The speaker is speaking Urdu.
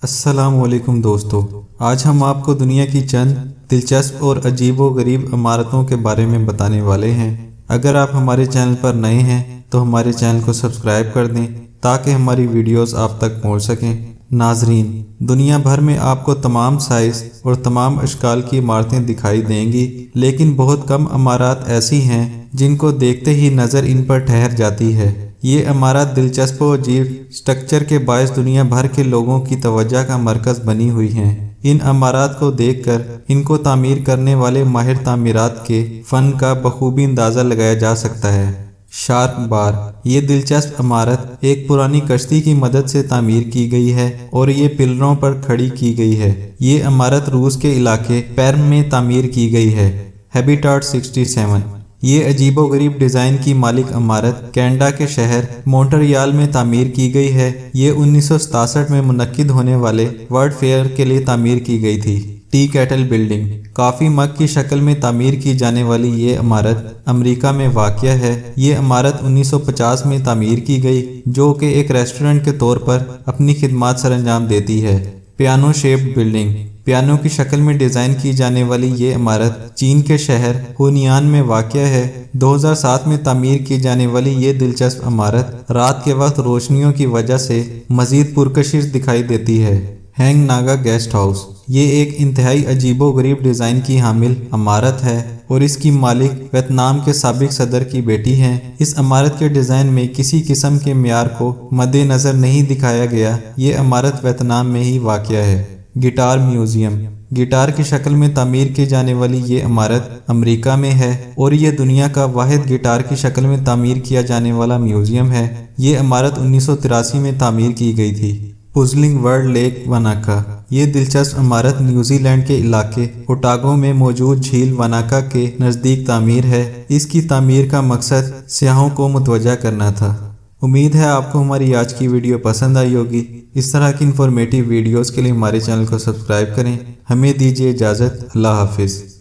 السلام علیکم دوستو، آج ہم آپ کو دنیا کی چند دلچسپ اور عجیب و غریب عمارتوں کے بارے میں بتانے والے ہیں۔ اگر آپ ہمارے چینل پر نئے ہیں تو ہمارے چینل کو سبسکرائب کر دیں تاکہ ہماری ویڈیوز آپ تک پہنچ سکیں۔ ناظرین، دنیا بھر میں آپ کو تمام سائز اور تمام اشکال کی عمارتیں دکھائی دیں گی، لیکن بہت کم عمارات ایسی ہیں جن کو دیکھتے ہی نظر ان پر ٹھہر جاتی ہے۔ یہ عمارات دلچسپ و عجیب سٹرکچر کے باعث دنیا بھر کے لوگوں کی توجہ کا مرکز بنی ہوئی ہیں۔ ان عمارات کو دیکھ کر ان کو تعمیر کرنے والے ماہر تعمیرات کے فن کا بخوبی اندازہ لگایا جا سکتا ہے۔ شارک بار، یہ دلچسپ عمارت ایک پرانی کشتی کی مدد سے تعمیر کی گئی ہے اور یہ پلروں پر کھڑی کی گئی ہے۔ یہ عمارت روس کے علاقے پیرم میں تعمیر کی گئی ہے۔ ہیبیٹاٹ 67، یہ عجیب و غریب ڈیزائن کی مالک عمارت کینیڈا کے شہر مونٹریال میں تعمیر کی گئی ہے۔ یہ 1967 میں منعقد ہونے والے ورلڈ فیئر کے لیے تعمیر کی گئی تھی۔ ٹی کیٹل بلڈنگ، کافی مگ کی شکل میں تعمیر کی جانے والی یہ عمارت امریکہ میں واقع ہے۔ یہ عمارت 1950 میں تعمیر کی گئی، جو کہ ایک ریسٹورنٹ کے طور پر اپنی خدمات سر انجام دیتی ہے۔ پیانو شیپڈ بلڈنگ، پیانو کی شکل میں ڈیزائن کی جانے والی یہ عمارت چین کے شہر ہونیان میں واقع ہے۔ 2007 میں تعمیر کی جانے والی یہ دلچسپ عمارت رات کے وقت روشنیوں کی وجہ سے مزید پرکشش دکھائی دیتی ہے۔ ہینگ ناگا گیسٹ ہاؤس، یہ ایک انتہائی عجیب و غریب ڈیزائن کی حامل عمارت ہے اور اس کی مالک ویتنام کے سابق صدر کی بیٹی ہیں۔ اس عمارت کے ڈیزائن میں کسی قسم کے معیار کو مد نظر نہیں دکھایا گیا۔ یہ عمارت ویتنام میں ہی واقع ہے۔ گٹار میوزیم، گٹار کی شکل میں تعمیر کی جانے والی یہ عمارت امریکہ میں ہے اور یہ دنیا کا واحد گٹار کی شکل میں تعمیر کیا جانے والا میوزیم ہے۔ یہ عمارت 1983 میں تعمیر کی گئی تھی۔ پزلنگ ورلڈ لیک واناکا، یہ دلچسپ عمارت نیوزی لینڈ کے علاقے اوٹاگو میں موجود جھیل واناکا کے نزدیک تعمیر ہے۔ اس کی تعمیر کا مقصد سیاحوں کو متوجہ کرنا تھا۔ امید ہے آپ کو ہماری آج کی ویڈیو پسند آئی ہوگی۔ اس طرح کی انفارمیٹیو ویڈیوز کے لیے ہمارے چینل کو سبسکرائب کریں۔ ہمیں دیجیے اجازت۔ اللہ حافظ۔